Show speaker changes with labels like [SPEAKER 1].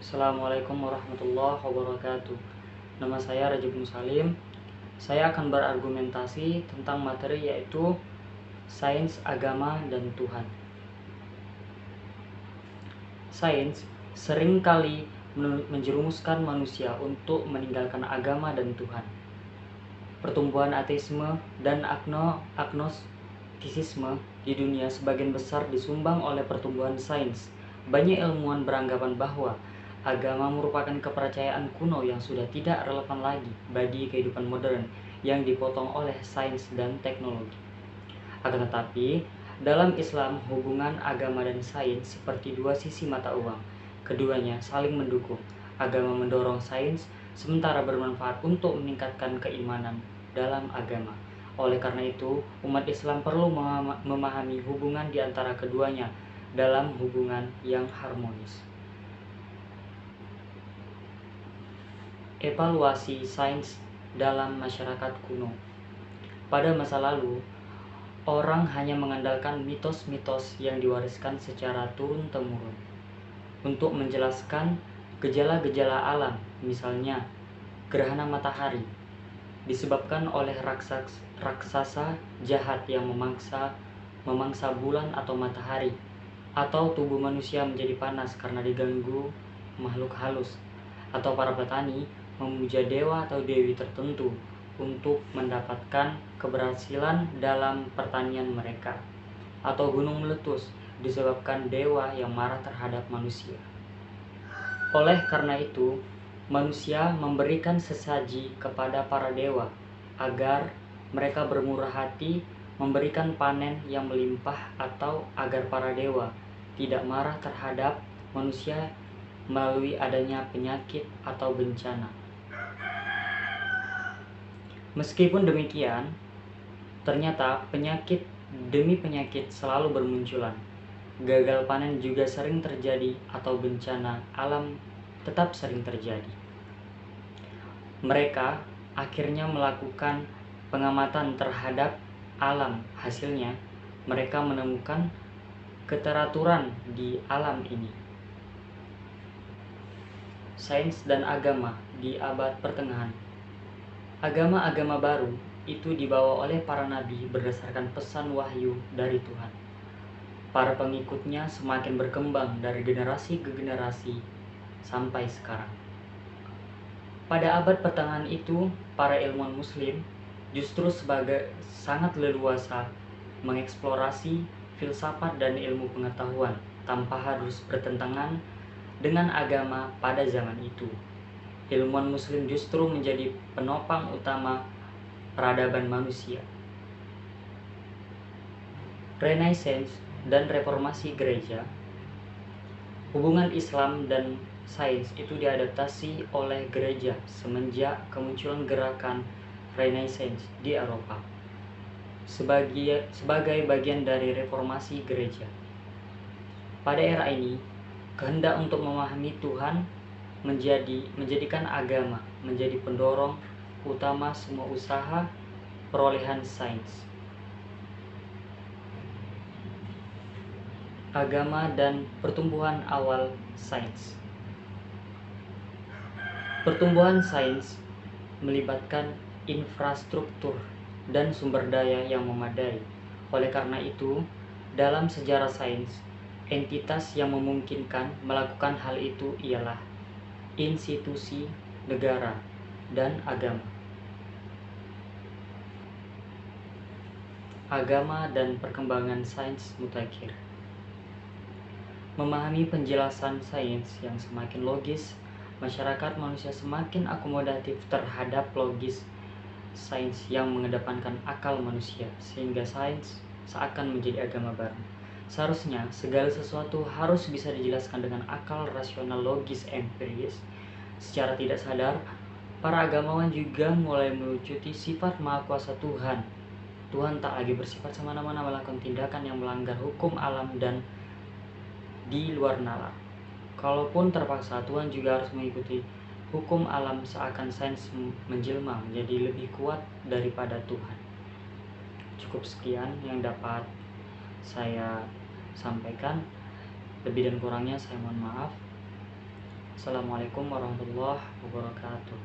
[SPEAKER 1] Assalamualaikum warahmatullahi wabarakatuh. Nama saya Rajab Musalim. Saya akan berargumentasi tentang materi yaitu sains, agama, dan Tuhan. Sains seringkali menjerumuskan manusia untuk meninggalkan agama dan Tuhan. Pertumbuhan ateisme dan agnostisisme di dunia sebagian besar disumbang oleh pertumbuhan sains. Banyak ilmuwan beranggapan bahwa agama merupakan kepercayaan kuno yang sudah tidak relevan lagi bagi kehidupan modern yang dipotong oleh sains dan teknologi. Akan tetapi, dalam Islam, hubungan agama dan sains seperti dua sisi mata uang. Keduanya saling mendukung. Agama mendorong sains, sementara bermanfaat untuk meningkatkan keimanan dalam agama. Oleh karena itu, umat Islam perlu memahami hubungan di antara keduanya dalam hubungan yang harmonis. Evaluasi sains dalam masyarakat kuno. Pada masa lalu, orang hanya mengandalkan mitos-mitos yang diwariskan secara turun-temurun untuk menjelaskan gejala-gejala alam, misalnya gerhana matahari disebabkan oleh raksasa jahat yang memangsa bulan atau matahari, atau tubuh manusia menjadi panas karena diganggu makhluk halus, atau para petani memuja dewa atau dewi tertentu untuk mendapatkan keberhasilan dalam pertanian mereka, atau gunung meletus disebabkan dewa yang marah terhadap manusia. Oleh karena itu, manusia memberikan sesaji kepada para dewa agar mereka bermurah hati memberikan panen yang melimpah, atau agar para dewa tidak marah terhadap manusia melalui adanya penyakit atau bencana. Meskipun demikian, ternyata penyakit demi penyakit selalu bermunculan. Gagal panen juga sering terjadi, atau bencana alam tetap sering terjadi. Mereka akhirnya melakukan pengamatan terhadap alam. Hasilnya, mereka menemukan keteraturan di alam ini. Sains dan agama di abad pertengahan. Agama-agama baru itu dibawa oleh para nabi berdasarkan pesan wahyu dari Tuhan. Para pengikutnya semakin berkembang dari generasi ke generasi sampai sekarang. Pada abad pertengahan itu, para ilmuwan muslim justru sangat leluasa mengeksplorasi filsafat dan ilmu pengetahuan tanpa harus bertentangan dengan agama pada zaman itu. Ilmuwan muslim justru menjadi penopang utama peradaban manusia. Renaissance dan reformasi gereja. Hubungan Islam dan sains itu diadaptasi oleh gereja semenjak kemunculan gerakan Renaissance di Eropa sebagai bagian dari reformasi gereja. Pada era ini, kehendak untuk memahami Tuhan menjadikan agama menjadi pendorong utama semua usaha perolehan sains. Agama dan pertumbuhan awal sains. Pertumbuhan sains melibatkan infrastruktur dan sumber daya yang memadai. Oleh karena itu, dalam sejarah sains, entitas yang memungkinkan melakukan hal itu ialah institusi, negara, dan agama. Agama dan perkembangan sains mutakhir. Memahami penjelasan sains yang semakin logis, masyarakat manusia semakin akomodatif terhadap logis sains yang mengedepankan akal manusia, sehingga sains seakan menjadi agama baru. Seharusnya segala sesuatu harus bisa dijelaskan dengan akal rasional, logis, empiris. Secara tidak sadar, para agamawan juga mulai melucuti sifat maha kuasa Tuhan. Tuhan tak lagi bersifat semena-mena melakukan tindakan yang melanggar hukum alam dan di luar nalar. Kalaupun terpaksa, Tuhan juga harus mengikuti hukum alam, seakan sains menjelma menjadi lebih kuat daripada Tuhan. Cukup sekian yang dapat saya sampaikan. Lebih dan kurangnya saya mohon maaf. Assalamualaikum warahmatullahi wabarakatuh.